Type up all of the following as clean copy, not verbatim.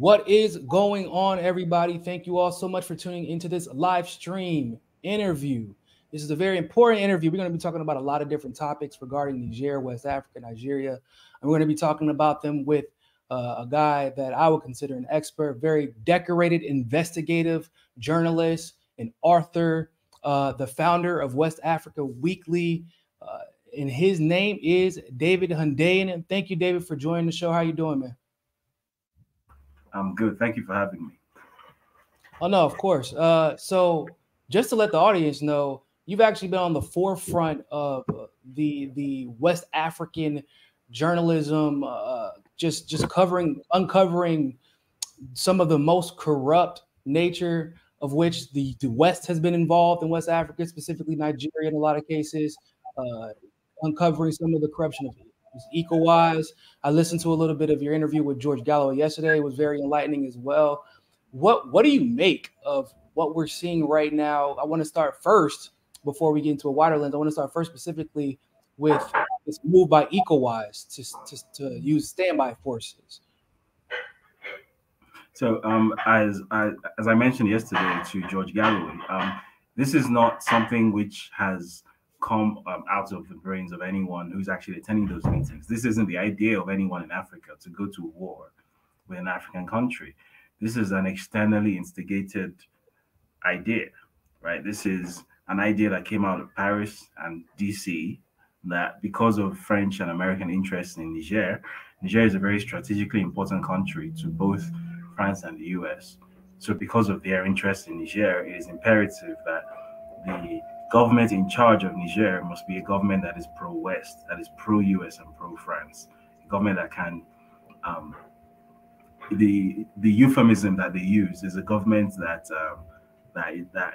What is going on, everybody? Thank you all so much for tuning into this live stream interview. This is a very important interview. We're going to be talking about a lot of different topics regarding Niger, West Africa, Nigeria. And we're going to be talking about them with a guy that I would consider an expert, very decorated investigative journalist, an author, the founder of West Africa Weekly. And his name is David Hundeyin. And thank you, David, for joining the show. How you doing, man? I'm good. Thank you for having me. Oh, no, of course. So just to let the audience know, you've actually been on the forefront of the West African journalism, just uncovering some of the most corrupt nature of which the West has been involved in West Africa, specifically Nigeria in a lot of cases, uncovering some of the corruption of ECOWAS. I listened to a little bit of your interview with George Gallo yesterday. It was very enlightening as well. What do you make of what we're seeing right now? I want to start first, before we get into a wider lens, I want to start first specifically with this move by ECOWAS to use standby forces. So as I mentioned yesterday to George Galloway, this is not something which has come out of the brains of anyone who's actually attending those meetings. This isn't the idea of anyone in Africa to go to war with an African country. This is an externally instigated idea, right? This is an idea that came out of Paris and DC, that because of French and American interests in Niger is a very strategically important country to both France and the US. So because of their interest in Niger, it is imperative that the government in charge of Niger must be a government that is pro-West, that is pro-US and pro-France, a government that can, the euphemism that they use is a government that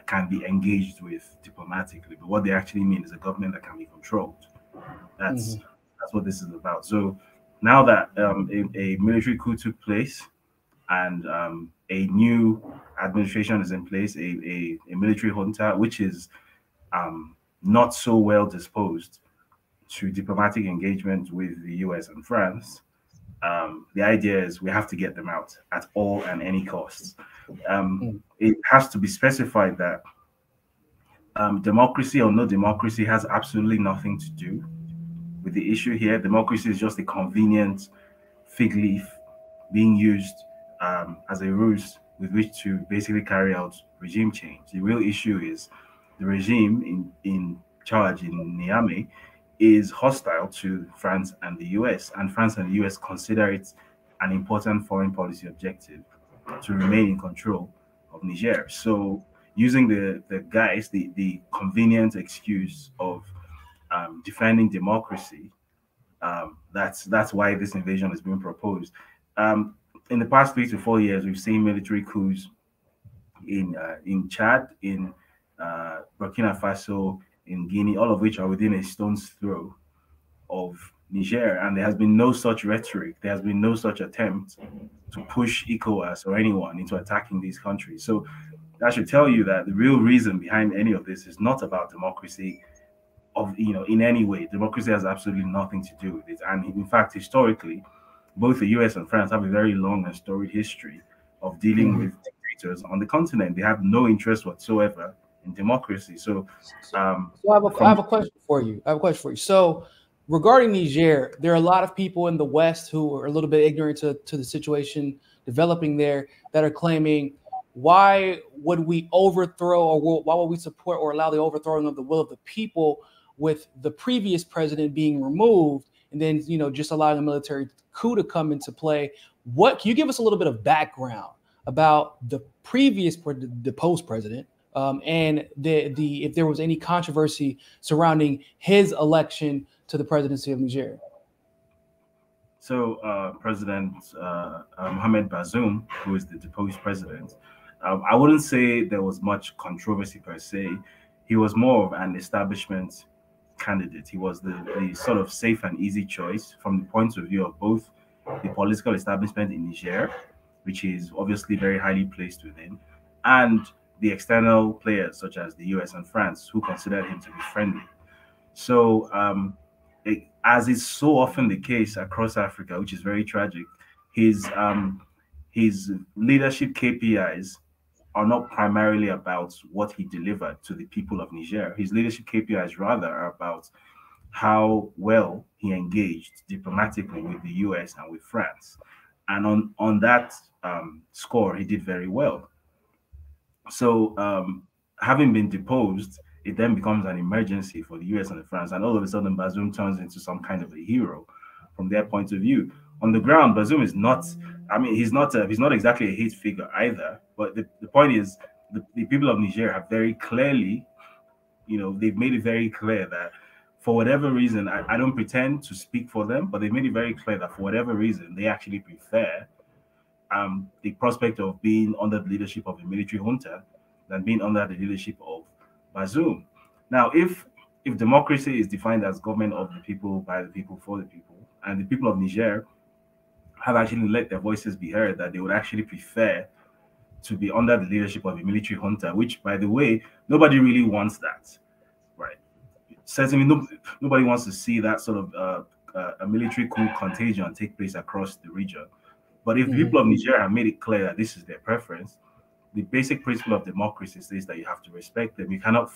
can be engaged with diplomatically, but what they actually mean is a government that can be controlled. That's what this is about. So now that a military coup took place and a new administration is in place, a military junta, which is not so well disposed to diplomatic engagement with the US and France, the idea is we have to get them out at all and any costs. It has to be specified that democracy or no democracy has absolutely nothing to do with the issue here. Democracy is just a convenient fig leaf being used as a ruse with which to basically carry out regime change. The real issue is the regime in charge in Niamey is hostile to France and the US, and France and the US consider it an important foreign policy objective to remain in control of Niger. So using the convenient excuse of defending democracy, that's why this invasion is being proposed. In the past 3 to 4 years, we've seen military coups in Chad, in Burkina Faso, in Guinea, all of which are within a stone's throw of Niger, and there has been no such rhetoric. There has been no such attempt to push ECOWAS or anyone into attacking these countries. So that should tell you that the real reason behind any of this is not about democracy in any way. Democracy has absolutely nothing to do with it. And in fact, historically, both the US and France have a very long and storied history of dealing with dictators on the continent. They have no interest whatsoever in democracy. So I have a question for you. So regarding Niger, there are a lot of people in the West who are a little bit ignorant to the situation developing there that are claiming, why would we overthrow, or why would we support or allow the overthrowing of the will of the people with the previous president being removed, and then just allowing a military coup to come into play? What can you give us a little bit of background about the previous deposed president, and if there was any controversy surrounding his election to the presidency of Niger? So President Mohamed Bazoum, who is the deposed president, I wouldn't say there was much controversy per se. He was more of an establishment candidate. He was the sort of safe and easy choice from the point of view of both the political establishment in Niger, which is obviously very highly placed within, and the external players such as the US and France, who considered him to be friendly. So as is so often the case across Africa, which is very tragic, his his leadership KPIs are not primarily about what he delivered to the people of Niger. His leadership KPIs rather are about how well he engaged diplomatically with the US and with France. And on that score, he did very well. So, having been deposed, it then becomes an emergency for the US and the France. And all of a sudden, Bazoum turns into some kind of a hero from their point of view. On the ground, Bazoum is not, I mean, he's not exactly a hate figure either. But the point is, the people of Niger have very clearly, they've made it very clear that for whatever reason, I don't pretend to speak for them, but they made it very clear that for whatever reason, they actually prefer the prospect of being under the leadership of a military junta than being under the leadership of Bazoum. Now, if democracy is defined as government of the people, by the people, for the people, and the people of Niger have actually let their voices be heard that they would actually prefer to be under the leadership of a military junta, which, by the way, nobody really wants that, right? Certainly, nobody wants to see that sort of a military coup contagion take place across the region. But if the people of Nigeria have made it clear that this is their preference, the basic principle of democracy says that you have to respect them. You cannot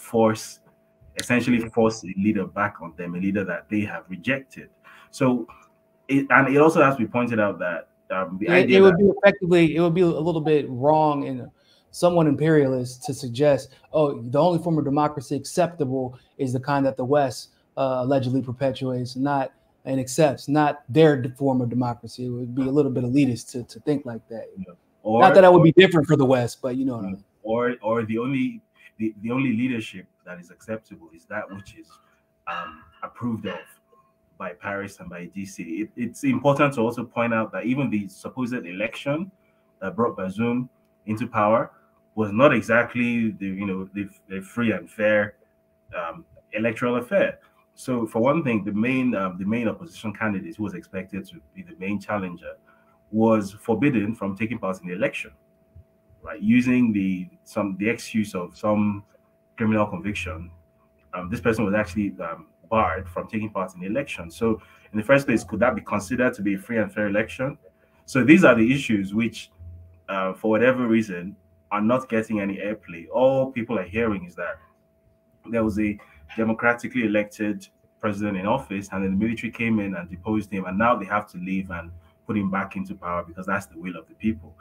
essentially force a leader back on them, a leader that they have rejected. So, it also has to be pointed out that it would be a little bit wrong and somewhat imperialist to suggest, the only form of democracy acceptable is the kind that the West allegedly perpetuates, and accepts, not their form of democracy. It would be a little bit elitist to think like that. Not that would be different for the West, but what I mean. Or the only leadership that is acceptable is that which is approved of by Paris and by DC. It's important to also point out that even the supposed election that brought Bazoum into power was not exactly the free and fair electoral affair. So, for one thing, the main opposition candidate, who was expected to be the main challenger, was forbidden from taking part in the election, right? Using the excuse of some criminal conviction. This person was actually barred from taking part in the election. So, in the first place, could that be considered to be a free and fair election? So, these are the issues which, for whatever reason, are not getting any airplay. All people are hearing is that there was a democratically elected president in office, and then the military came in and deposed him, and now they have to leave and put him back into power because that's the will of the people.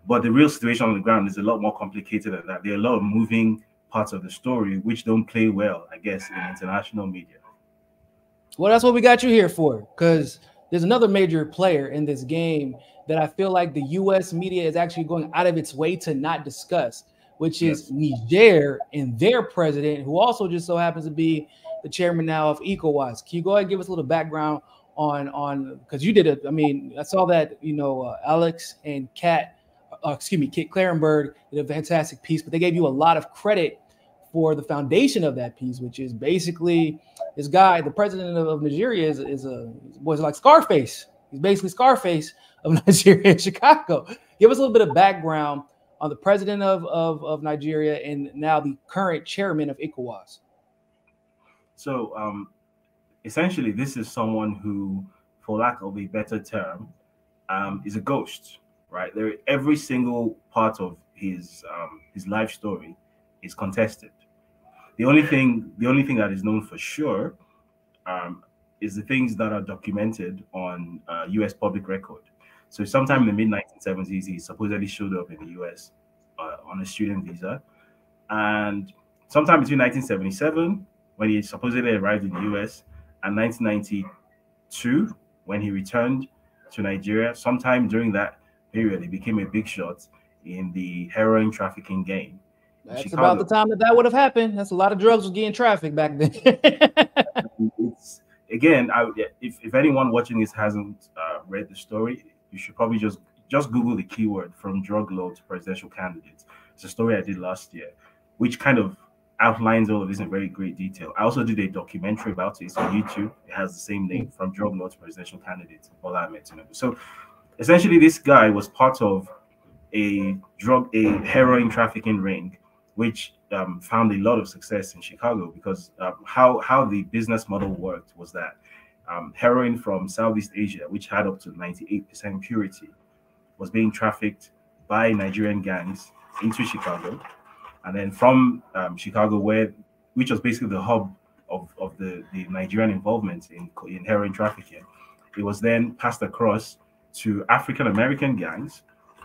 But the real situation on the ground is a lot more complicated than that. There are a lot of moving parts of the story which don't play well, I guess, in international media. Well, that's what we got you here for, because there's another major player in this game that I feel like the U.S. media is actually going out of its way to not discuss, which is Niger and their president, who also just so happens to be the chairman now of ECOWAS. Can you go ahead and give us a little background on because you did it? I mean, I saw that Alex and Kit Clarenberg did a fantastic piece, but they gave you a lot of credit for the foundation of that piece, which is basically this guy, the president of Nigeria, was like Scarface. He's basically Scarface of Nigeria and Chicago. Give us a little bit of background on the president of Nigeria and now the current chairman of ECOWAS. So essentially, this is someone who, for lack of a better term, is a ghost, right? Every single part of his life story is contested. The only thing that is known for sure is the things that are documented on U.S. public record. So sometime in the mid-1970s, he supposedly showed up in the U.S. On a student visa. And sometime between 1977, when he supposedly arrived in the U.S., and 1992, when he returned to Nigeria, sometime during that period, he became a big shot in the heroin trafficking game. That's about the time that would have happened. That's a lot of drugs was getting trafficked back then. It's, again, if anyone watching this hasn't read the story, you should probably just Google the keyword "from drug lord to presidential candidate." It's a story I did last year, which kind of outlines all of this in very great detail. I also did a documentary about it. It's on YouTube. It has the same name, "From Drug Lord to Presidential Candidate," Bola Ahmed Tinubu. So essentially, this guy was part of a heroin trafficking ring, which found a lot of success in Chicago because how the business model worked was that heroin from Southeast Asia, which had up to 98% purity, was being trafficked by Nigerian gangs into Chicago, and then from Chicago, which was basically the hub of the Nigerian involvement in heroin trafficking, it was then passed across to African American gangs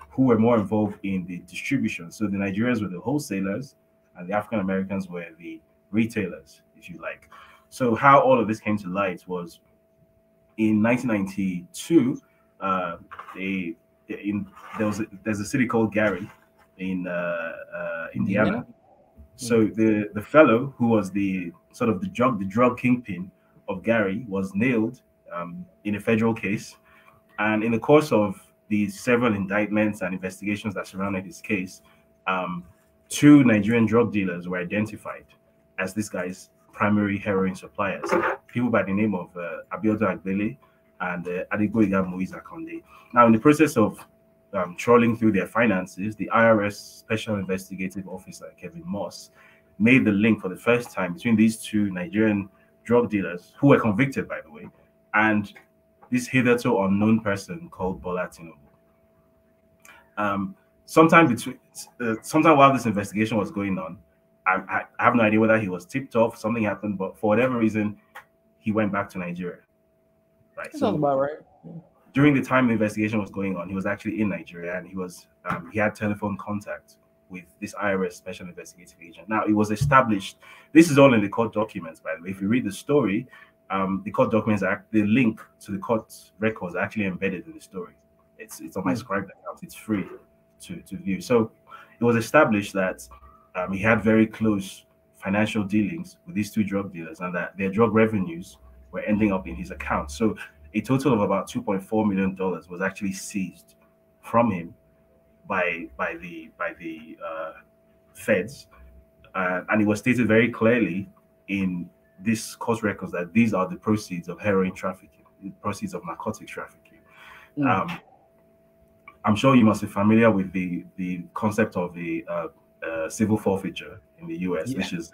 who were more involved in the distribution. So the Nigerians were the wholesalers, and the African Americans were the retailers, if you like. So how all of this came to light was in 1992. There's a city called Gary in Indiana. So the fellow who was the drug kingpin of Gary was nailed in a federal case, and in the course of the several indictments and investigations that surrounded his case, two Nigerian drug dealers were identified as this guy's primary heroin suppliers, people by the name of Abiodun Agbele and Adigboyega Moise Akonde. Now, in the process of trawling through their finances, the IRS Special Investigative Officer, Kevin Moss, made the link for the first time between these two Nigerian drug dealers, who were convicted, by the way, and this hitherto unknown person called Bola Tinubu. Sometime while this investigation was going on, I have no idea whether he was tipped off, something happened, but for whatever reason, he went back to Nigeria. Right. That sounds about right. During the time the investigation was going on, he was actually in Nigeria, and he had telephone contact with this IRS Special Investigative Agent. Now, it was established. This is all in the court documents, by the way. If you read the story, the court documents the link to the court records are actually embedded in the story. It's on my Scribe account. It's free to view. So it was established that he had very close financial dealings with these two drug dealers, and that their drug revenues were ending up in his account. So a total of about $2.4 million was actually seized from him by the feds, and it was stated very clearly in this court records that these are the proceeds of heroin trafficking, the proceeds of narcotics trafficking. I'm sure you must be familiar with the concept of the civil forfeiture in the US, which is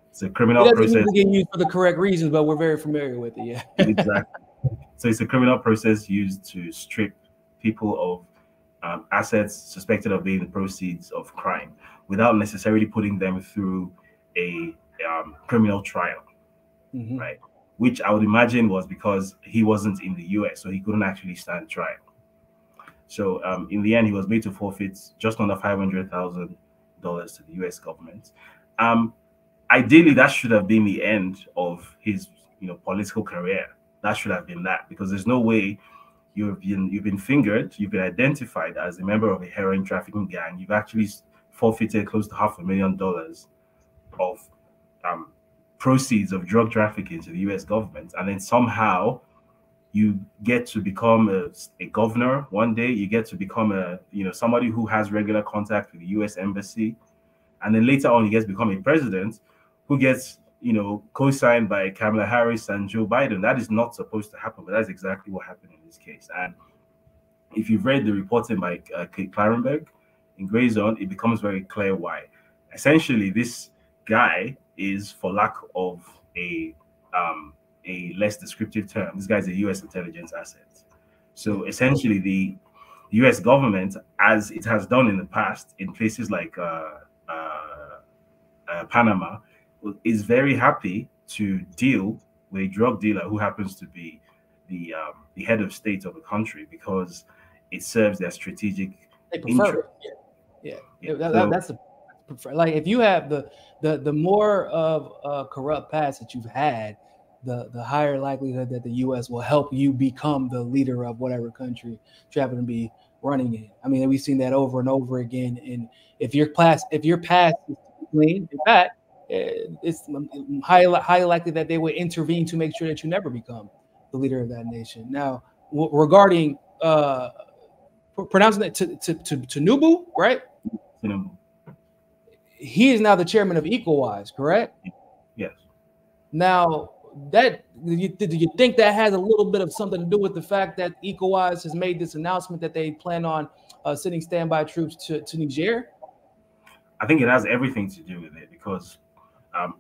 it's a criminal process. It doesn't get used for the correct reasons, but we're very familiar with it. Yeah, exactly. So it's a criminal process used to strip people of assets suspected of being the proceeds of crime, without necessarily putting them through a criminal trial, right? Which I would imagine was because he wasn't in the US, so he couldn't actually stand trial. So in the end, he was made to forfeit just under $500,000 to the US government. Ideally, that should have been the end of his political career. That should have been that, because there's no way you've been fingered, you've been identified as a member of a heroin trafficking gang, you've actually forfeited close to $500,000 of proceeds of drug trafficking to the US government, and then somehow you get to become a governor one day, you get to become somebody who has regular contact with the US embassy, and then later on you get to become a president who gets co-signed by Kamala Harris and Joe Biden. That is not supposed to happen, but that's exactly what happened in this case. And if you've read the reporting by Kate Clarenberg in Grey Zone, it becomes very clear why. Essentially, this guy is, for lack of a less descriptive term, this guy's a U.S. intelligence asset. So essentially, the U.S. government, as it has done in the past in places like Panama, is very happy to deal with a drug dealer who happens to be the head of state of a country, because it serves their strategic interest. That's the prefer. Like, if you have the more of corrupt past that you've had, the higher likelihood that the U.S. will help you become the leader of whatever country you happen to be running in. I mean, we've seen that over and over again. And if your past is clean, in fact, it's highly likely that they would intervene to make sure that you never become the leader of that nation. Now, regarding pronouncing it to Tinubu, right? Tinubu. He is now the chairman of ECOWAS, correct? Yes. Now, do you think that has a little bit of something to do with the fact that ECOWAS has made this announcement that they plan on sending standby troops to Niger? I think it has everything to do with it, because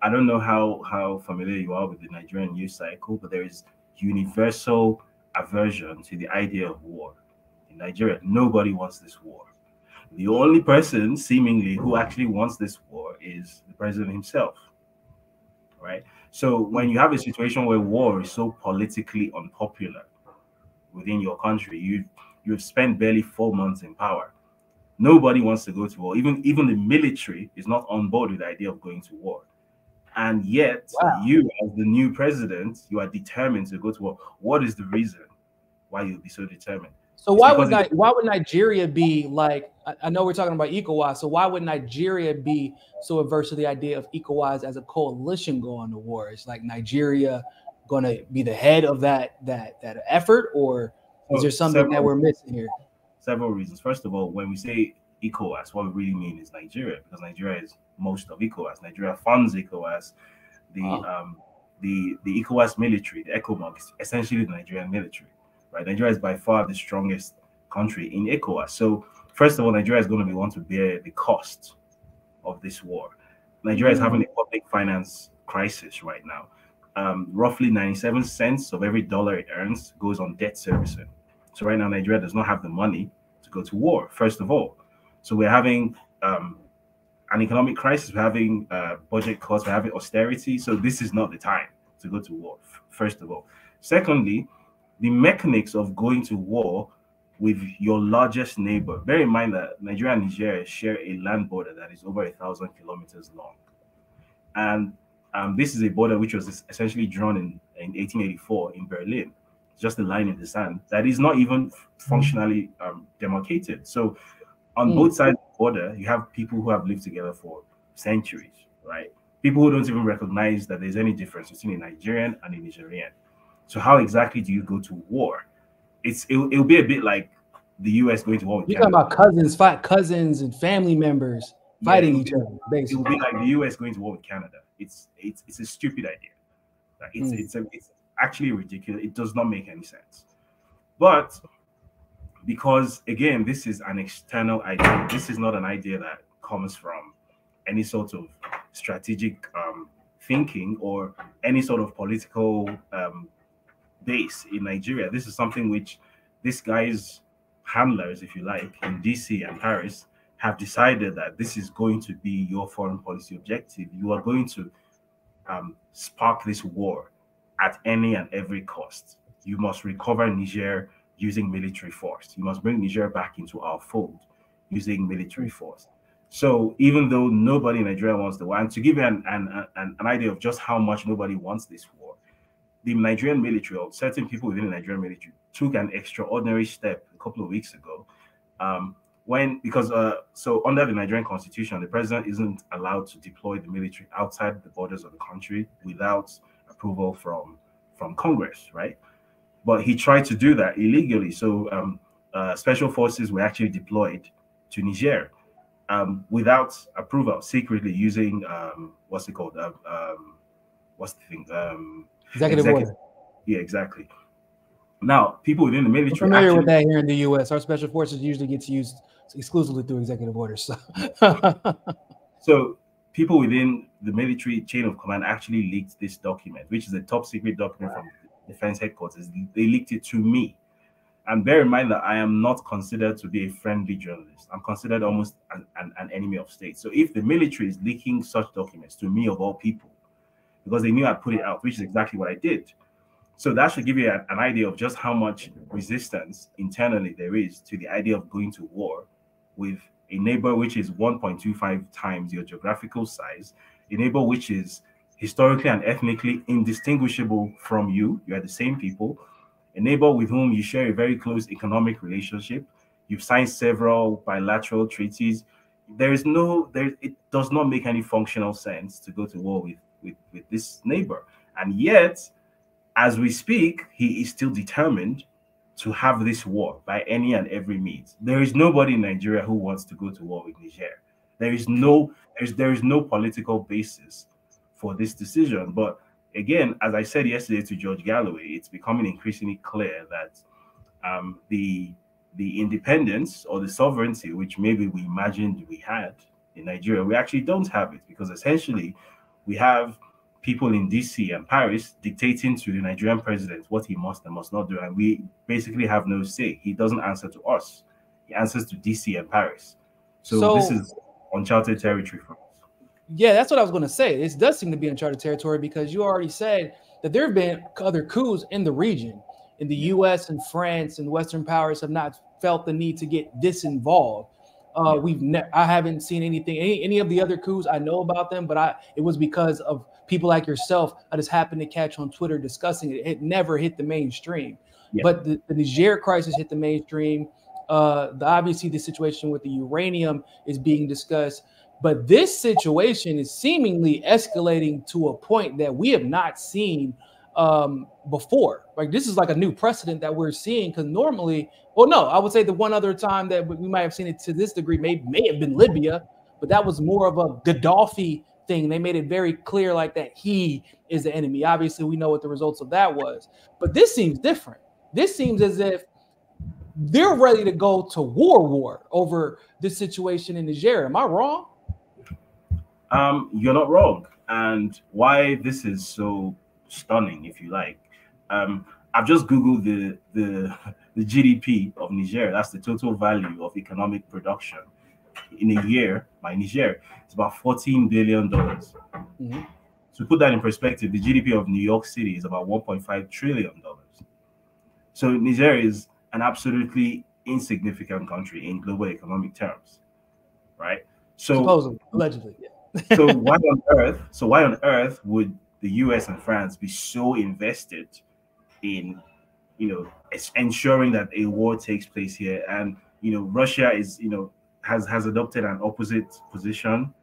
I don't know how familiar you are with the Nigerian news cycle, but there is universal aversion to the idea of war. In Nigeria, nobody wants this war. The only person seemingly who actually wants this war is the president himself, right? So when you have a situation where war is so politically unpopular within your country, you've spent barely 4 months in power. Nobody wants to go to war. Even the military is not on board with the idea of going to war. And yet, Wow. you, as the new president, you are determined to go to war. What is the reason why you'll be so determined? So why would Nigeria be like? I know we're talking about ECOWAS. So why would Nigeria be so averse to the idea of ECOWAS as a coalition going to war? Is like Nigeria going to be the head of that effort, or is there something that we're missing here? Several reasons. First of all, when we say ECOWAS, what we really mean is Nigeria, because Nigeria is most of ECOWAS. Nigeria funds ECOWAS. The ECOWAS military, the ECOMOG, is essentially the Nigerian military, right? Nigeria is by far the strongest country in ECOWAS. So first of all, Nigeria is going to be one to bear the cost of this war. Nigeria is having a public finance crisis right now. Roughly 97 cents of every dollar it earns goes on debt servicing. So right now, Nigeria does not have the money to go to war, first of all. So we're having an economic crisis, we're having budget cuts, we're having austerity. So this is not the time to go to war, first of all. Secondly, the mechanics of going to war with your largest neighbor. Bear in mind that Nigeria and Nigeria share a land border that is over 1,000 kilometers long. And this is a border which was essentially drawn in 1884 in Berlin. Just a line in the sand that is not even functionally demarcated. So on both sides of the border, you have people who have lived together for centuries, right? People who don't even recognize that there's any difference between a Nigerian and a Nigerian. So how exactly do you go to war? It'll be a bit like the US going to war with Canada. You're talking about cousins and family members fighting each other, basically. It'll be like the US going to war with Canada. It's a stupid idea. Like it's actually ridiculous. It does not make any sense. But because again, this is an external idea. This is not an idea that comes from any sort of strategic thinking or any sort of political base in Nigeria. This is something which this guy's handlers, if you like, in DC and Paris have decided that this is going to be your foreign policy objective. You are going to spark this war at any and every cost. You must recover Niger using military force. You must bring Niger back into our fold using military force. So even though nobody in Nigeria wants the war, and to give you an idea of just how much nobody wants this war, the Nigerian military, or certain people within the Nigerian military, took an extraordinary step a couple of weeks ago. So under the Nigerian constitution, the president isn't allowed to deploy the military outside the borders of the country without approval from Congress, right? But he tried to do that illegally. So special forces were actually deployed to Niger without approval, secretly using what's it called? What's the thing? Executive order. Yeah, exactly. Now, people within the military. I'm familiar with that here in the U.S. Our special forces usually gets used exclusively through executive orders. So people within the military chain of command actually leaked this document, which is a top secret document from Defense Headquarters. They leaked it to me. And bear in mind that I am not considered to be a friendly journalist. I'm considered almost an enemy of state. So if the military is leaking such documents to me, of all people, because they knew I'd put it out, which is exactly what I did. So that should give you an idea of just how much resistance internally there is to the idea of going to war with a neighbor which is 1.25 times your geographical size, a neighbor which is historically and ethnically indistinguishable from you. You are the same people. A neighbor with whom you share a very close economic relationship. You've signed several bilateral treaties. It does not make any functional sense to go to war with this neighbor. And yet, as we speak, he is still determined to have this war by any and every means. There is nobody in Nigeria who wants to go to war with Niger. There is no political basis for this decision. But again, as I said yesterday to George Galloway, it's becoming increasingly clear that the independence or the sovereignty, which maybe we imagined we had in Nigeria, we actually don't have it, because essentially we have people in DC and Paris dictating to the Nigerian president what he must and must not do. And we basically have no say. He doesn't answer to us. He answers to DC and Paris. So this is uncharted territory for us. Yeah, that's what I was going to say. It does seem to be uncharted territory because you already said that there have been other coups in the region. In the U.S. and France and Western powers have not felt the need to get this involved. I haven't seen anything, any of the other coups. I know about them, but it was because of people like yourself. I just happened to catch on Twitter discussing it. It never hit the mainstream. Yeah. But the Niger crisis hit the mainstream. Obviously, the situation with the uranium is being discussed. But this situation is seemingly escalating to a point that we have not seen before. Like, this is like a new precedent that we're seeing, because normally, well, no, I would say the one other time that we might have seen it to this degree may have been Libya, but that was more of a Gaddafi thing. They made it very clear like that he is the enemy. Obviously, we know what the results of that was. But this seems different. This seems as if they're ready to go to war over this situation in Niger. Am I wrong? You're not wrong. And why this is so stunning, if you like, I've just Googled the GDP of Niger. That's the total value of economic production in a year by Niger. It's about $14 billion. Mm-hmm. To put that in perspective, the GDP of New York City is about $1.5 trillion. So Niger is an absolutely insignificant country in global economic terms, right? So supposedly, allegedly, yeah. So why on earth would the US and France be so invested in, ensuring that a war takes place here? And, Russia is, has adopted an opposite position.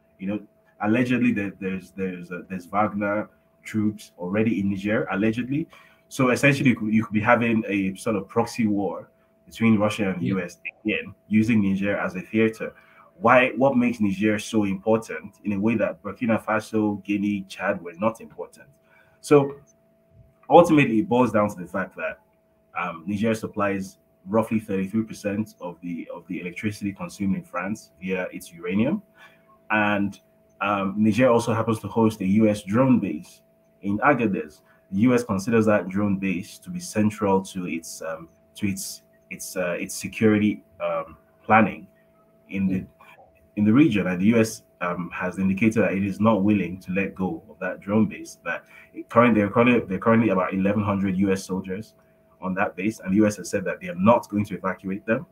Allegedly there's Wagner troops already in Niger, allegedly. So essentially you could be having a sort of proxy war between Russia and the US again, using Niger as a theater. What makes Niger so important in a way that Burkina Faso, Guinea, Chad were not important? So ultimately, it boils down to the fact that Niger supplies roughly 33% of the electricity consumed in France via its uranium, and Niger also happens to host a U.S. drone base in Agadez. The U.S. considers that drone base to be central to its security planning in the region, and the U.S. has indicated that it is not willing to let go of that drone base. That they're currently about 1,100 U.S. soldiers on that base, and the U.S. has said that they are not going to evacuate them.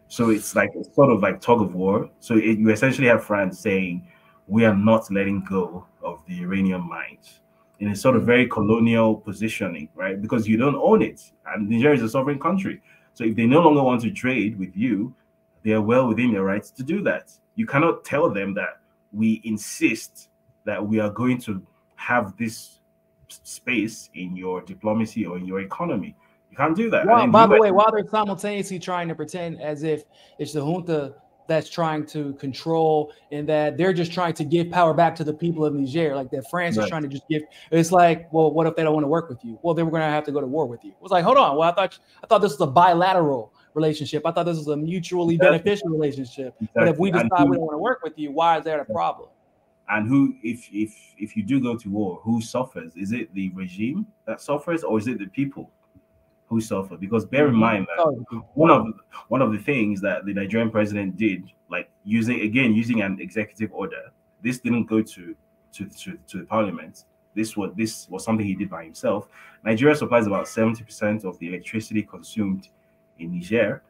So it's sort of like tug of war. So you essentially have France saying, "We are not letting go of the uranium mines," in a sort of very colonial positioning, right? Because you don't own it, and Niger is a sovereign country. So if they no longer want to trade with you, they are well within their rights to do that. You cannot tell them that we insist that we are going to have this space in your diplomacy or in your economy. You can't do that. Well, by the way, while they're simultaneously trying to pretend as if it's the junta that's trying to control and that they're just trying to give power back to the people of Niger, like that France is trying to just give. It's like, well, what if they don't want to work with you? Well, then we're going to have to go to war with you. It was like, hold on. Well, I thought this was a bilateral relationship. I thought this was a mutually beneficial relationship. Exactly. But if we decide we don't want to work with you, why is that a problem? And who, if you do go to war, who suffers? Is it the regime that suffers, or is it the people who suffer? Because bear in mind that one of the things that the Nigerian president did, like using an executive order, this didn't go to the parliament. This was something he did by himself. Nigeria supplies about 70% of the electricity consumed in Niger.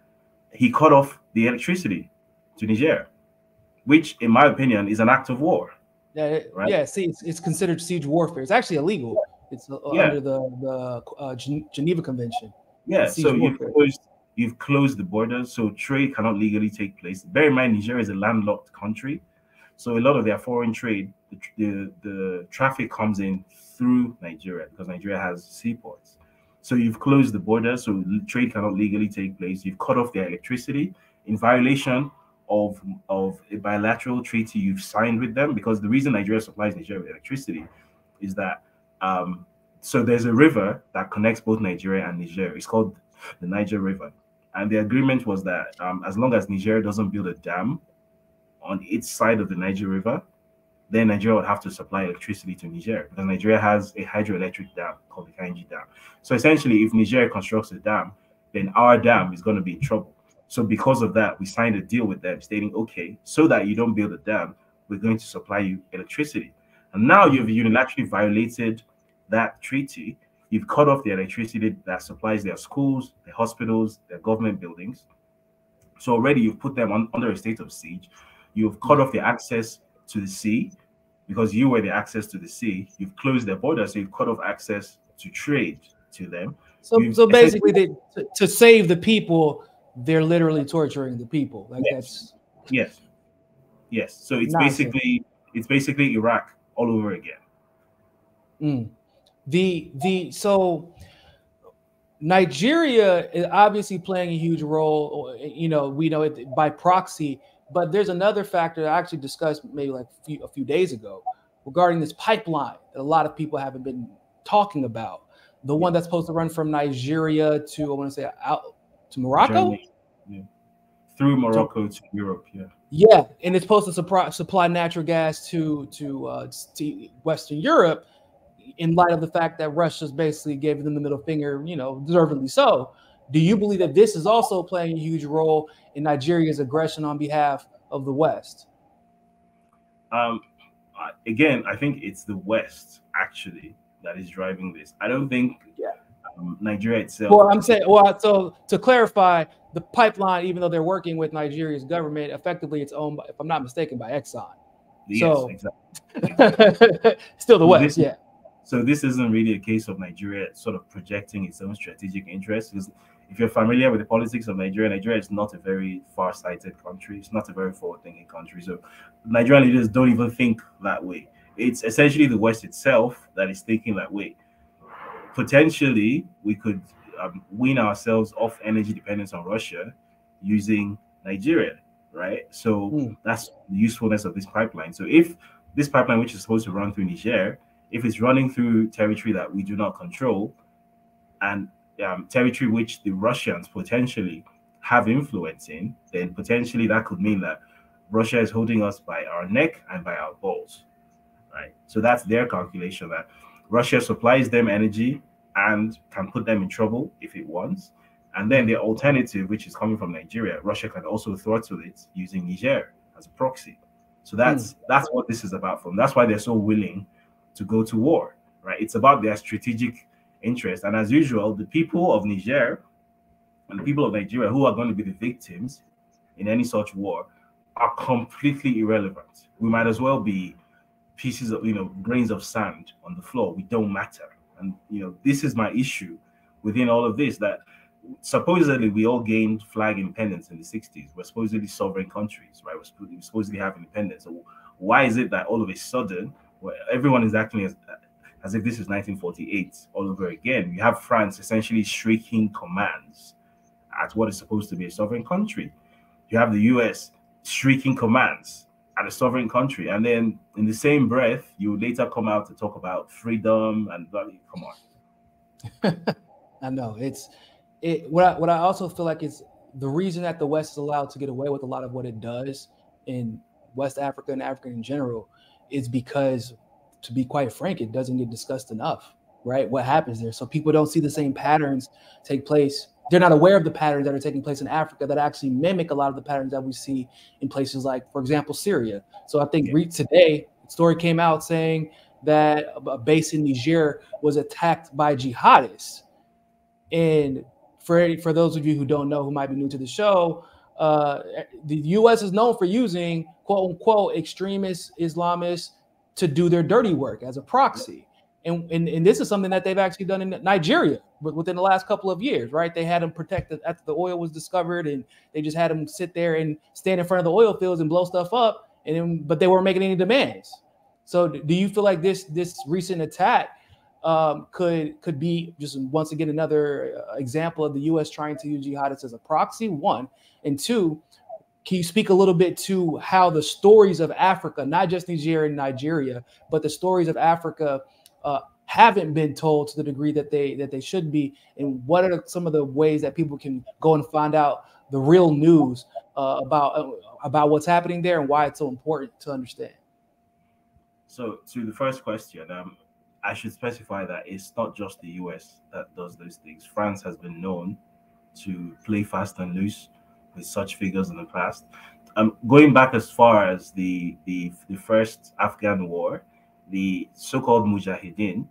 He cut off the electricity to Niger, which, in my opinion, is an act of war. Yeah, right? Yeah. See, it's considered siege warfare. It's actually illegal. It's under the Geneva Convention. Yeah. So you've closed the borders, so trade cannot legally take place. Bear in mind, Nigeria is a landlocked country, so a lot of their foreign trade, the traffic comes in through Nigeria because Nigeria has seaports. So you've closed the border, so trade cannot legally take place. You've cut off their electricity in violation of a bilateral treaty you've signed with them, because the reason Nigeria supplies Nigeria with electricity is that so there's a river that connects both Nigeria and Niger. It's called the Niger River, and the agreement was that as long as Nigeria doesn't build a dam on its side of the Niger River, then Nigeria would have to supply electricity to Niger, because Nigeria has a hydroelectric dam called the Kainji Dam. So essentially, if Nigeria constructs a dam, then our dam is going to be in trouble. So because of that, we signed a deal with them stating, okay, so that you don't build a dam, we're going to supply you electricity. And now you've unilaterally violated that treaty. You've cut off the electricity that supplies their schools, their hospitals, their government buildings. So already you've put them under a state of siege. You've cut off their access to the sea, because you were the access to the sea. You've closed their borders, so you've cut off access to trade to them. So basically, to save the people, they're literally torturing the people. Like yes. Yes. So it's basically Iraq all over again. So Nigeria is obviously playing a huge role. You know, we know it by proxy. But there's another factor I actually discussed maybe like a few days ago regarding this pipeline that a lot of people haven't been talking about. The one that's supposed to run from Nigeria to, I want to say, out to Morocco? Through Morocco to Europe, Yeah, and it's supposed to supply natural gas to Western Europe, in light of the fact that Russia's basically gave them the middle finger, you know, deservedly so. Do you believe that this is also playing a huge role in Nigeria's aggression on behalf of the West? Again, I think it's the West actually that is driving this. I don't think Nigeria itself. Well, I'm saying, so to clarify, the pipeline, even though they're working with Nigeria's government, effectively it's owned, if I'm not mistaken, by Exxon. Yes, so, exactly. Still the West, So this isn't really a case of Nigeria sort of projecting its own strategic interests. Because if you're familiar with the politics of Nigeria, Nigeria is not a very far-sighted country. It's not a very forward-thinking country. So Nigerian leaders don't even think that way. It's essentially the West itself that is thinking that way. Potentially, we could wean ourselves off energy dependence on Russia using Nigeria, right? So that's the usefulness of this pipeline. So if this pipeline, which is supposed to run through Niger, if it's running through territory that we do not control, and territory which the Russians potentially have influence in, then potentially that could mean that Russia is holding us by our neck and by our balls, right? So that's their calculation, that Russia supplies them energy and can put them in trouble if it wants. And then the alternative, which is coming from Nigeria, Russia can also throttle it using Niger as a proxy. So that's what this is about for them. That's why they're so willing to go to war, right? It's about their strategic interest. And as usual, the people of Niger and the people of Nigeria who are going to be the victims in any such war are completely irrelevant. We might as well be pieces of, grains of sand on the floor. We don't matter. And, this is my issue within all of this, that supposedly we all gained flag independence in the 60s. We're supposedly sovereign countries, right? We supposedly have independence. So why is it that all of a sudden, everyone is acting as if this is 1948 all over again? You have France essentially shrieking commands at what is supposed to be a sovereign country. You have the US shrieking commands at a sovereign country. And then in the same breath, you later come out to talk about freedom and value. Come on. I know. What I also feel like is the reason that the West is allowed to get away with a lot of what it does in West Africa and Africa in general is because, to be quite frank, it doesn't get discussed enough, right? What happens there. So people don't see the same patterns take place. They're not aware of the patterns that are taking place in Africa that actually mimic a lot of the patterns that we see in places like, for example, Syria. So I think today, a story came out saying that a base in Niger was attacked by jihadists. And for those of you who don't know, who might be new to the show, the U.S. is known for using quote unquote extremist Islamists to do their dirty work as a proxy. And this is something that they've actually done in Nigeria within the last couple of years, right? They had them protected after the oil was discovered, and they just had them sit there and stand in front of the oil fields and blow stuff up, but they weren't making any demands. So do you feel like this recent attack could be just once again another example of the U.S. trying to use jihadists as a proxy, one, and two, can you speak a little bit to how the stories of Africa, not just Niger and Nigeria, but the stories of Africa haven't been told to the degree that they should be, and what are some of the ways that people can go and find out the real news about what's happening there and why it's so important to understand? So to the first question, I should specify that it's not just the US that does those things. France has been known to play fast and loose with such figures in the past. Going back as far as the first Afghan war, the so-called Mujahideen,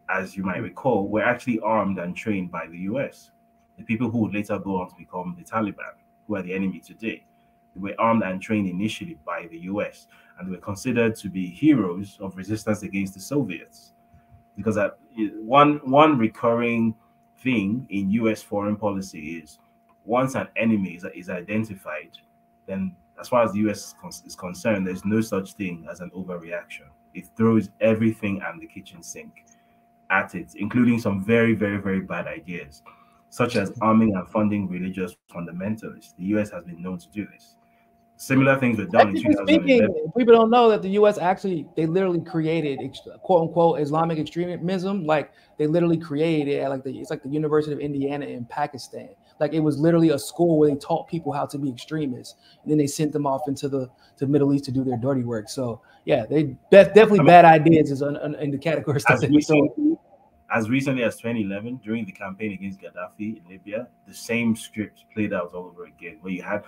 as you might recall, were actually armed and trained by the US. The people who would later go on to become the Taliban, who are the enemy today, they were armed and trained initially by the US, and were considered to be heroes of resistance against the Soviets. Because one recurring thing in US foreign policy is once an enemy is identified, then as far as the US is concerned, there's no such thing as an overreaction. It throws everything and the kitchen sink at it, including some very, very, very bad ideas, such as arming and funding religious fundamentalists. The US has been known to do this. Similar things were done in Technically 2011. speaking, people don't know that the U.S. actually, they literally created quote unquote Islamic extremism. Like they literally created it. Like it's like the University of Indiana in Pakistan. Like it was literally a school where they taught people how to be extremists, and then they sent them off into the Middle East to do their dirty work. So yeah, definitely bad ideas is in the category. As recently as 2011, during the campaign against Gaddafi in Libya, the same script played out all over again, where you had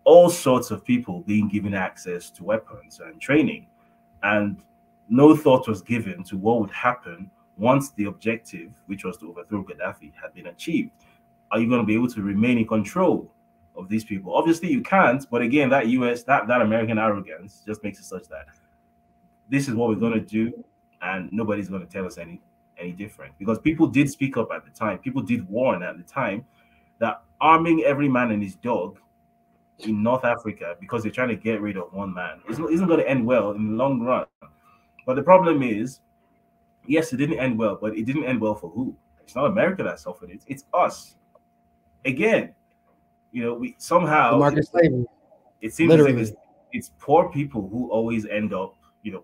all sorts of people being given access to weapons and training, and no thought was given to what would happen once the objective, which was to overthrow Gaddafi, had been achieved. Are you going to be able to remain in control of these people? Obviously you can't, but again, that American arrogance just makes it such that this is what we're going to do, and nobody's going to tell us any different. Because people did speak up at the time, people did warn at the time that arming every man and his dog in North Africa because they're trying to get rid of one man isn't going to end well in the long run. But the problem is, yes, it didn't end well, but it didn't end well for who? It's not America that suffered it. It's us. Again, we somehow it seems literally as if it's poor people who always end up,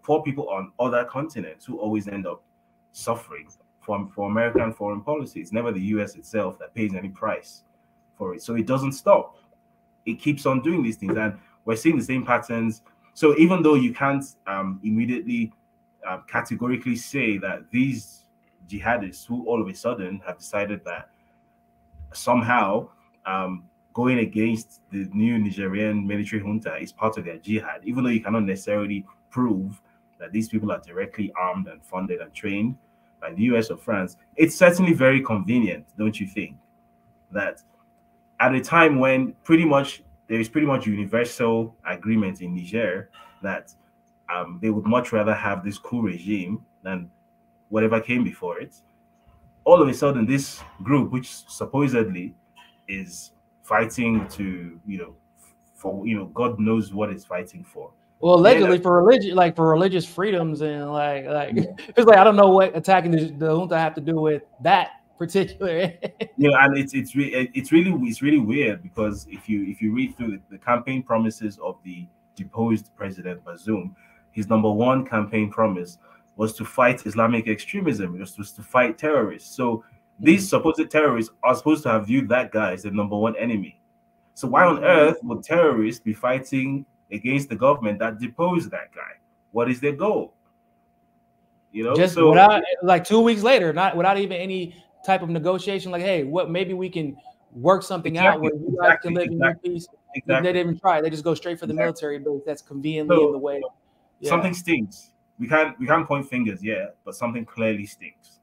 poor people on other continents who always end up suffering for American foreign policy. It's never the US itself that pays any price for it. So it doesn't stop. It keeps on doing these things, and we're seeing the same patterns. So even though you can't immediately categorically say that these jihadists who all of a sudden have decided that somehow going against the new Nigerian military junta is part of their jihad, even though you cannot necessarily prove that these people are directly armed and funded and trained by the US or France, it's certainly very convenient, don't you think, that at a time when there is pretty much universal agreement in Niger that they would much rather have this coup regime than whatever came before it, all of a sudden this group, which supposedly is fighting to, for God knows what it's fighting for. Well, allegedly for religion, like for religious freedoms, and like it's like I don't know what attacking the junta have to do with that particular. And it's really weird, because if you read through the campaign promises of the deposed President Bazoum, his number one campaign promise was to fight Islamic extremism. It was to fight terrorists. So these supposed terrorists are supposed to have viewed that guy as the number one enemy. So why on earth would terrorists be fighting against the government that deposed that guy? What is their goal? Just so without, like 2 weeks later, not without even any type of negotiation, like, hey, what, maybe we can work something out where you guys can live in your peace. They didn't even try. They just go straight for the military base. That's conveniently in the way. Yeah. Something stinks. We can't point fingers yet, but something clearly stinks.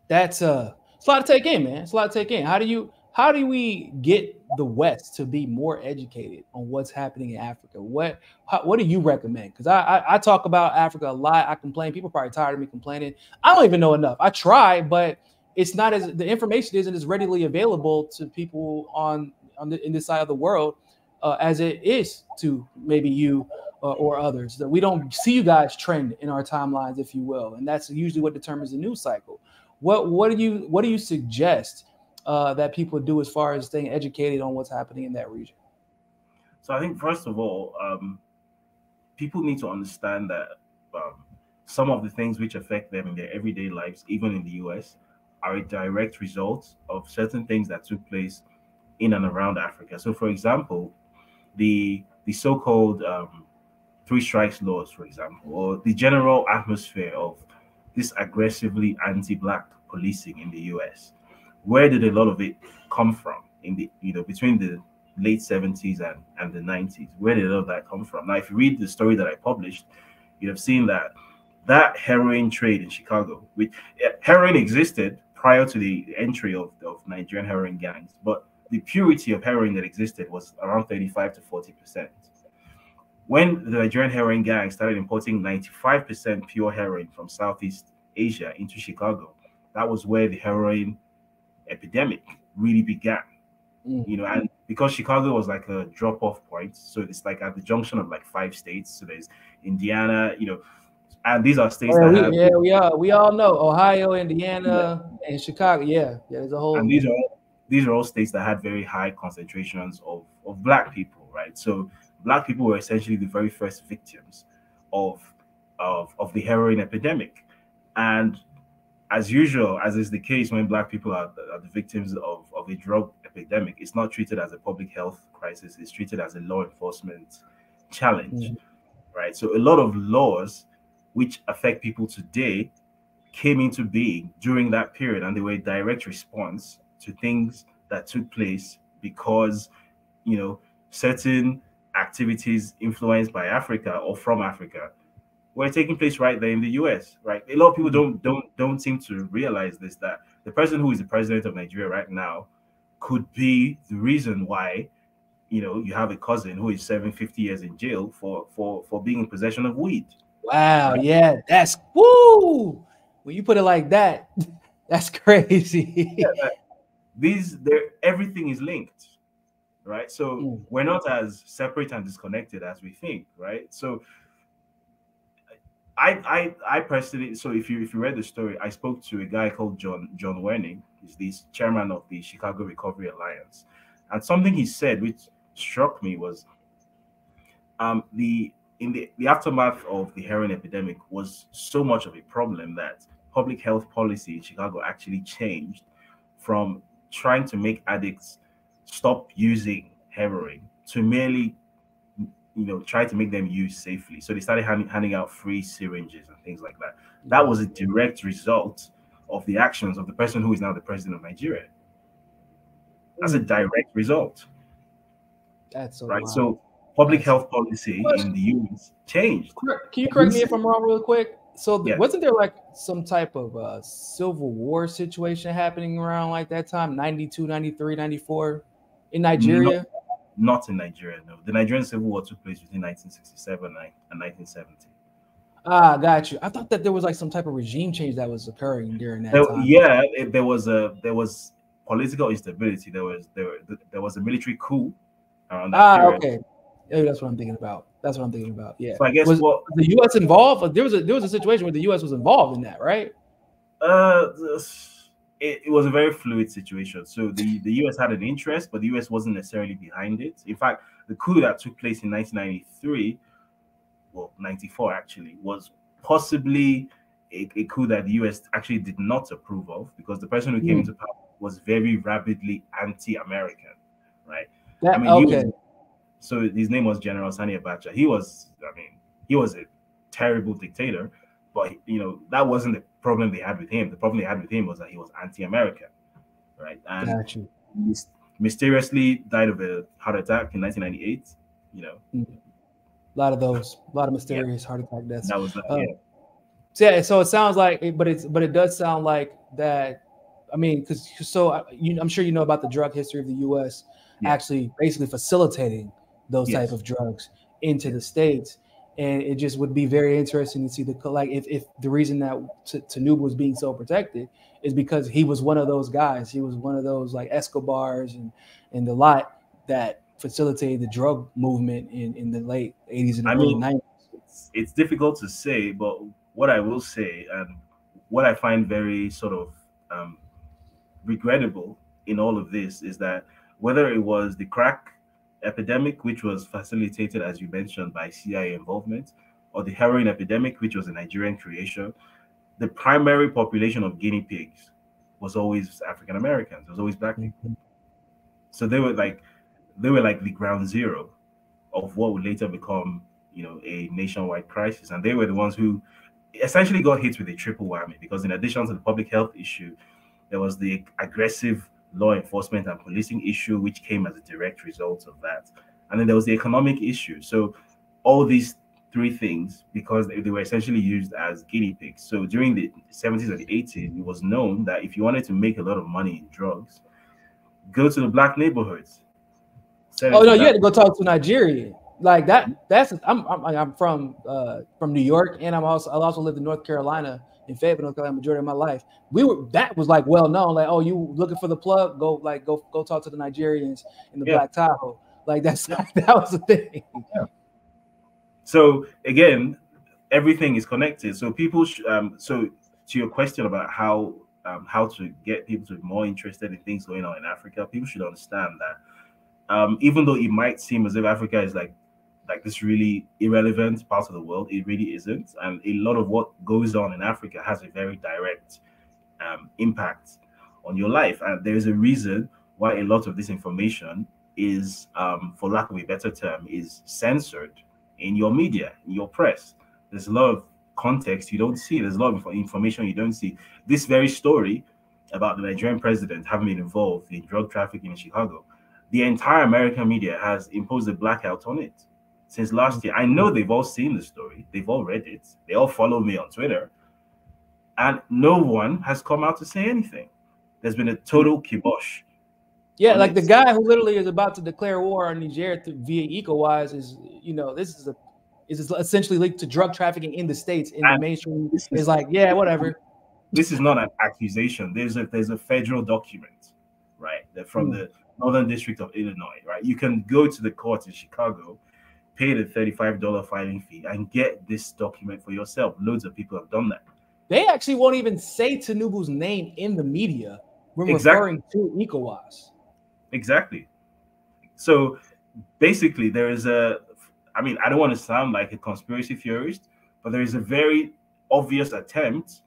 That's it's a lot to take in, man. It's a lot to take in. How do we get the West to be more educated on what's happening in Africa? What do you recommend? Because I talk about Africa a lot. I complain. People are probably tired of me complaining. I don't even know enough. I try, but it's not as the information isn't as readily available to people in this side of the world as it is to maybe you or others. That we don't see you guys trend in our timelines, if you will, and that's usually what determines the news cycle. What do you suggest that people do as far as staying educated on what's happening in that region? So I think first of all, people need to understand that some of the things which affect them in their everyday lives, even in the US, are a direct result of certain things that took place in and around Africa. So, for example, the so-called three strikes laws, for example, or the general atmosphere of this aggressively anti-black policing in the US. Where did a lot of it come from in the between the late 70s and the 90s? Where did all of that come from? Now, if you read the story that I published, you have seen that heroin trade in Chicago, which heroin existed prior to the entry of Nigerian heroin gangs, but the purity of heroin that existed was around 35 to 40%. When the Nigerian heroin gang started importing 95% pure heroin from Southeast Asia into Chicago, that was where the heroin epidemic really began. And because Chicago was like a drop-off point, so it's like at the junction of like 5 states. So there's Indiana, and these are states that have we all know Ohio, Indiana, and Chicago. Yeah, there's a whole. And these are all states that had very high concentrations of black people, right? So black people were essentially the very first victims of the heroin epidemic, and as usual, as is the case when black people are the victims of a drug epidemic, it's not treated as a public health crisis. It's treated as a law enforcement challenge, right? So a lot of laws which affect people today came into being during that period, and they were a direct response to things that took place because, certain activities influenced by Africa or from Africa were taking place right there in the US, right? A lot of people don't seem to realize this, that the person who is the president of Nigeria right now could be the reason why, you have a cousin who is serving 50 years in jail for being in possession of weed. Wow, right? Yeah, that's woo. When you put it like that, that's crazy. Everything is linked, right? So we're not as separate and disconnected as we think, right? So I personally, so if you read the story, I spoke to a guy called John Werning. He's the chairman of the Chicago Recovery Alliance, and something he said which struck me was, the aftermath of the heroin epidemic was so much of a problem that public health policy in Chicago actually changed from trying to make addicts stop using heroin to merely try to make them use safely. So they started handing out free syringes and things like that. That was a direct result of the actions of the person who is now the president of Nigeria. That's a direct result. That's so right. wild. So public health policy in the US changed. Can you correct me if I'm wrong real quick? So wasn't there like some type of civil war situation happening around like that time, 92, 93, 94 in Nigeria? Not in Nigeria, no. The Nigerian Civil War took place between 1967 and 1970. Ah, got you. I thought that there was like some type of regime change that was occurring during that time. Yeah, there was political instability. There was a military coup around that period. Okay. Maybe that's what I'm thinking about. Yeah. So I guess was the U.S. involved? There was a situation where the U.S. was involved in that, right? It was a very fluid situation. So the U.S. had an interest, but the U.S. wasn't necessarily behind it. In fact, the coup that took place in 1993, well, 94 actually, was possibly a coup that the U.S. actually did not approve of, because the person who came into power was very rabidly anti-American, right? So his name was General Sani Abacha. He was a terrible dictator, but that wasn't the problem they had with him. The problem they had with him was that he was anti-American, right? And he mysteriously died of a heart attack in 1998. A lot of mysterious heart attack deaths. That was so it sounds like, but it does sound like that. I mean, I'm sure you know about the drug history of the U.S. actually basically facilitating those type of drugs into the states, and it just would be very interesting to see if the reason that Tinubu was being so protected is because he was one of those guys. He was one of those like Escobars and the lot that facilitated the drug movement in the late 80s and early 90s. It's difficult to say, but what I will say, and what I find very sort of regrettable in all of this, is that whether it was the crack epidemic, which was facilitated, as you mentioned, by CIA involvement, or the heroin epidemic, which was a Nigerian creation, the primary population of guinea pigs was always African Americans. It was always black people. So they were like the ground zero of what would later become a nationwide crisis. And they were the ones who essentially got hit with a triple whammy, because in addition to the public health issue, there was the aggressive law enforcement and policing issue, which came as a direct result of that. And then there was the economic issue. So all these three things, because they were essentially used as guinea pigs. So during the 70s and the 80s, it was known that if you wanted to make a lot of money in drugs, go to the black neighborhoods. Oh no, you had to go talk to Nigerian. Like that. That's I'm from New York, and I also lived in North Carolina, in Fayetteville, North Carolina, majority of my life. That was like well known. Like, oh, you looking for the plug? Go talk to the Nigerians in the Black Tahoe. Like that was the thing. Yeah. So again, everything is connected. So people, so to your question about how to get people to be more interested in things going on in Africa, people should understand that even though it might seem as if Africa is like this really irrelevant part of the world, it really isn't. And a lot of what goes on in Africa has a very direct impact on your life. And there is a reason why a lot of this information is, for lack of a better term, is censored in your media, in your press. There's a lot of context you don't see. There's a lot of information you don't see. This very story about the Nigerian president having been involved in drug trafficking in Chicago, the entire American media has imposed a blackout on it since last year. I know they've all seen the story. They've all read it. They all follow me on Twitter. And no one has come out to say anything. There's been a total kibosh. Yeah, like the guy who literally is about to declare war on Niger via ECOWAS is, this is essentially linked to drug trafficking in the States. In the mainstream is like, yeah, whatever. This is not an accusation. There's a federal document, right? From the Northern District of Illinois, right? You can go to the court in Chicago, pay the $35 filing fee, and get this document for yourself. Loads of people have done that. They actually won't even say Tinubu's name in the media when referring to ECOWAS. Exactly. So basically, there is I don't want to sound like a conspiracy theorist, but there is a very obvious attempt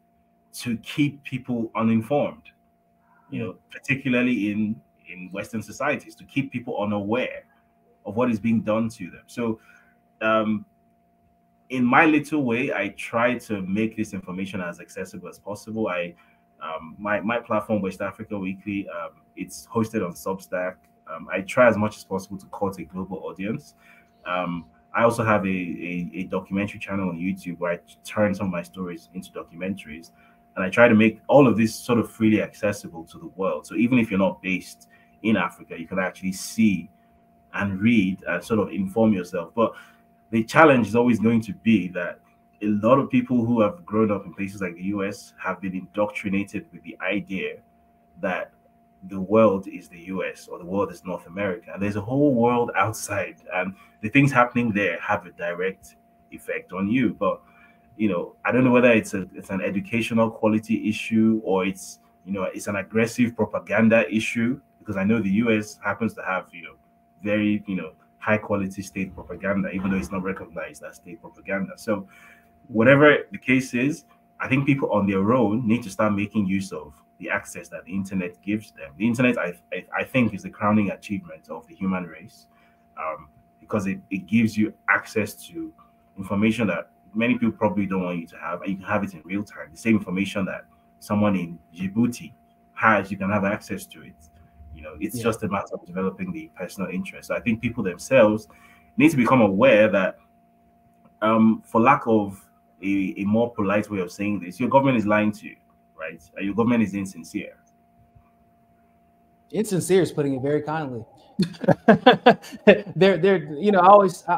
to keep people uninformed, particularly in Western societies, to keep people unaware of what is being done to them. So in my little way, I try to make this information as accessible as possible. My platform, West Africa Weekly, it's hosted on Substack. I try as much as possible to court a global audience. I also have a documentary channel on YouTube where I turn some of my stories into documentaries, and I try to make all of this sort of freely accessible to the world. So even if you're not based in Africa, you can actually see and read and sort of inform yourself. But the challenge is always going to be that a lot of people who have grown up in places like the US have been indoctrinated with the idea that the world is the US or the world is North America. And there's a whole world outside, and the things happening there have a direct effect on you. But, I don't know whether it's an educational quality issue or it's an aggressive propaganda issue, because I know the US happens to have, very, high quality state propaganda, even though it's not recognized as state propaganda. So whatever the case is, I think people on their own need to start making use of the access that the internet gives them. The internet, I think, is the crowning achievement of the human race, because it gives you access to information that many people probably don't want you to have, and you can have it in real time. The same information that someone in Djibouti has, you can have access to it. It's just a matter of developing the personal interest. So I think people themselves need to become aware that, for lack of a more polite way of saying this, your government is lying to you, right? Your government is insincere. Insincere is putting it very kindly. I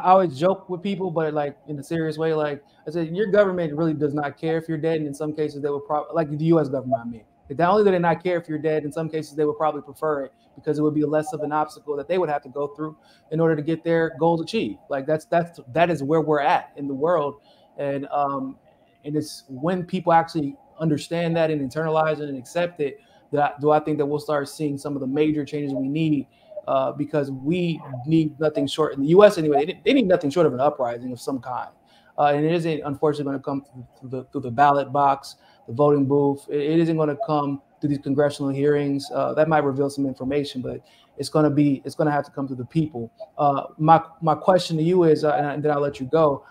always joke with people, but like in a serious way, like I said, your government really does not care if you're dead, and in some cases they would probably, like the U.S. government, not only do they not care if you're dead, in some cases they would probably prefer it because it would be less of an obstacle that they would have to go through in order to get their goals achieved. Like that is where we're at in the world, and it's when people actually understand that and internalize it and accept it, do I think that we'll start seeing some of the major changes we need, because we need nothing short, in the U.S. anyway, they need nothing short of an uprising of some kind. and it isn't unfortunately going to come through the ballot box, the voting booth. It isn't going to come through these congressional hearings. That might reveal some information, but it's going to have to come through the people. My question to you is, and then I'll let you go.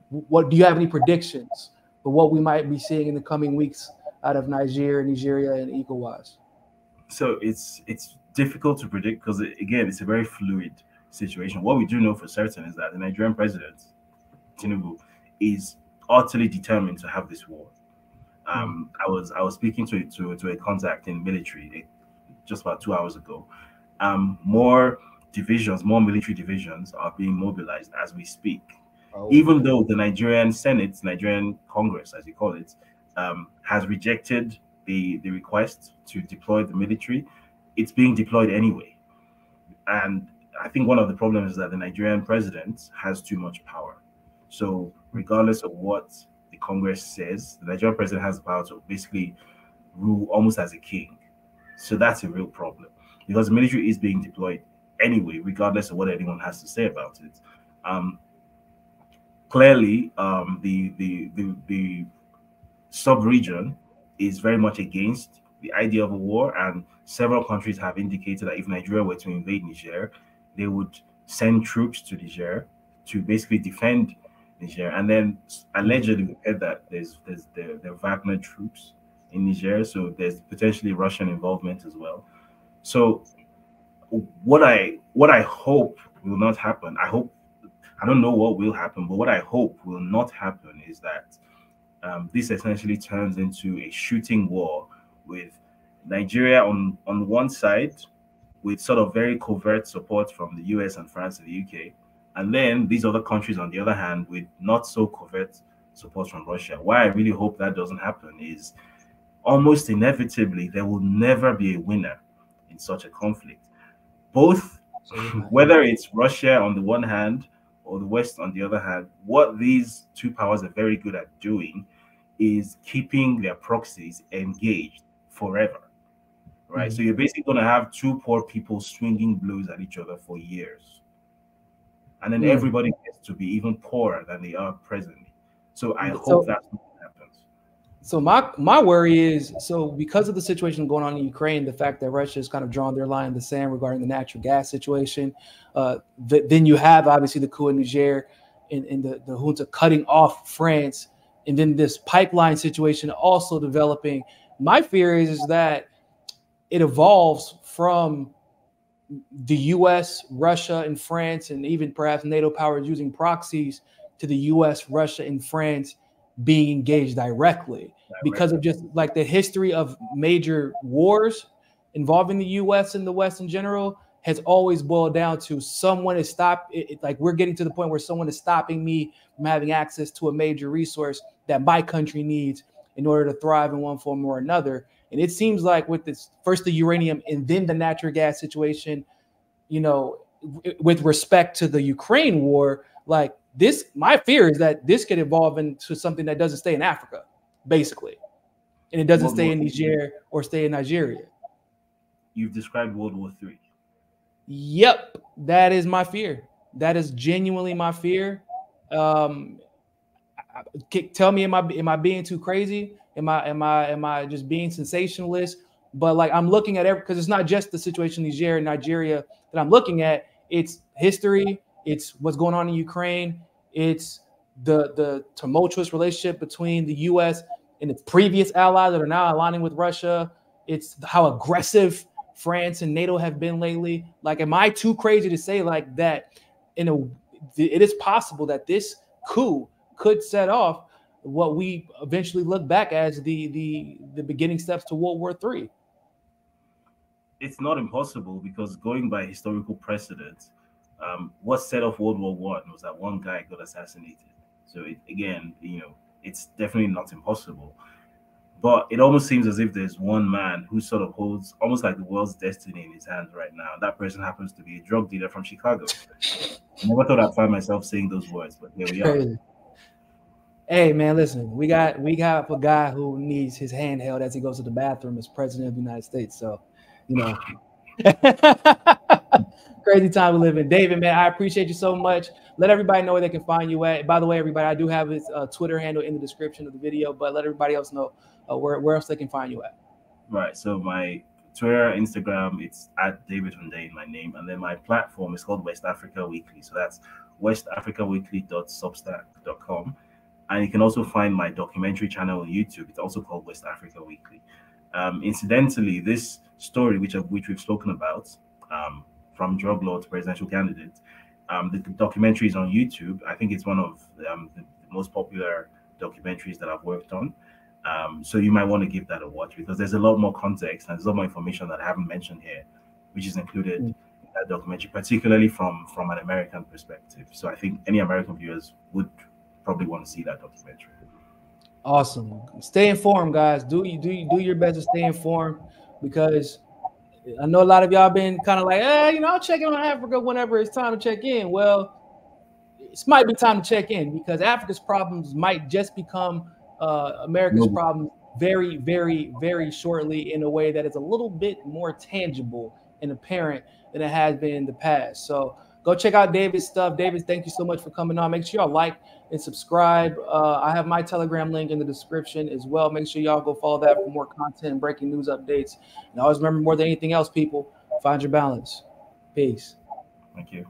What do you have any predictions for what we might be seeing in the coming weeks out of Nigeria, and ECOWAS? So it's difficult to predict because, again, it's a very fluid situation. What we do know for certain is that the Nigerian president, Tinubu, is utterly determined to have this war. I was speaking to a contact in military just about 2 hours ago. More military divisions are being mobilized as we speak. Even though the Nigerian Senate, Nigerian Congress, as you call it, has rejected the request to deploy the military, it's being deployed anyway. And I think one of the problems is that the Nigerian president has too much power. So regardless of what the Congress says, the Nigerian president has the power to basically rule almost as a king. So that's a real problem because the military is being deployed anyway, regardless of what anyone has to say about it. Clearly, the sub-region is very much against the idea of a war, and several countries have indicated that if Nigeria were to invade Niger, they would send troops to Niger to basically defend Niger. And then allegedly we heard that there's the Wagner troops in Niger, so there's potentially Russian involvement as well. So what I hope will not happen, I don't know what will happen, but what I hope will not happen is that this essentially turns into a shooting war with Nigeria on one side, with sort of very covert support from the US and France and the UK, and then these other countries on the other hand with not so covert support from Russia. Why I really hope that doesn't happen is almost inevitably there will never be a winner in such a conflict. Both, whether it's Russia on the one hand or the West on the other hand, what these two powers are very good at doing is keeping their proxies engaged forever, right? So you're basically going to have two poor people swinging blows at each other for years. And then everybody gets to be even poorer than they are presently. So I hope that's what happens. So my worry is, so because of the situation going on in Ukraine, the fact that Russia has kind of drawn their line in the sand regarding the natural gas situation, then you have obviously the coup in Niger and the junta cutting off France, and then this pipeline situation also developing. My fear is that it evolves from the US, Russia, and France, and even perhaps NATO powers using proxies to the US, Russia, and France being engaged directly because of just like the history of major wars involving the US and the West in general has always boiled down to someone is like we're getting to the point where someone is stopping me from having access to a major resource that my country needs in order to thrive in one form or another. And it seems like with this, first the uranium and then the natural gas situation, you know, with respect to the Ukraine war, like this, my fear is that this could evolve into something that doesn't stay in Africa, basically. And it doesn't stay in Niger or stay in Nigeria. You've described World War III. Yep, that is my fear. That is genuinely my fear. Tell me, am I being too crazy? Am I just being sensationalist? But like I'm looking at because it's not just the situation in Niger and Nigeria that I'm looking at. It's history. It's what's going on in Ukraine. It's the tumultuous relationship between the U.S. and its previous allies that are now aligning with Russia. It's how aggressive France and NATO have been lately. Like, am I too crazy to say like that? It is possible that this coup could set off what we eventually look back as the beginning steps to World War III. It's not impossible because going by historical precedent, what set off World War I was that one guy got assassinated. So it's definitely not impossible. But it almost seems as if there's one man who sort of holds almost like the world's destiny in his hands right now. That person happens to be a drug dealer from Chicago. I never thought I'd find myself saying those words, but here we are. Hey man, listen, we got a guy who needs his hand held as he goes to the bathroom as president of the United States. So, you know, Crazy time we live in. David, man, I appreciate you so much. Let everybody know where they can find you at. By the way, everybody, I do have his Twitter handle in the description of the video, but let everybody else know where else they can find you at. Right. So my Twitter, Instagram, it's at David Hundeyin, my name, and then my platform is called West Africa Weekly. So that's westafricaweekly.substack.com. And you can also find my documentary channel on YouTube. It's also called West Africa Weekly. Incidentally, this story, which we've spoken about, from drug lord to presidential candidate, the documentary is on YouTube. I think it's one of the most popular documentaries that I've worked on. So you might want to give that a watch, because there's a lot more context and there's a lot more information that I haven't mentioned here, which is included in that documentary, particularly from an American perspective. So I think any American viewers would probably want to see that documentary. Awesome. Stay informed, guys. Do your best to stay informed, because I know a lot of y'all been kind of like, I'll check in on Africa whenever it's time to check in. Well, it might be time to check in, because Africa's problems might just become America's problems very, very, very shortly, in a way that is a little bit more tangible and apparent than it has been in the past. So go check out David's stuff. David, thank you so much for coming on. Make sure y'all like and subscribe. I have my Telegram link in the description as well. Make sure y'all go follow that for more content and breaking news updates. And always remember, more than anything else, people, find your balance. Peace. Thank you.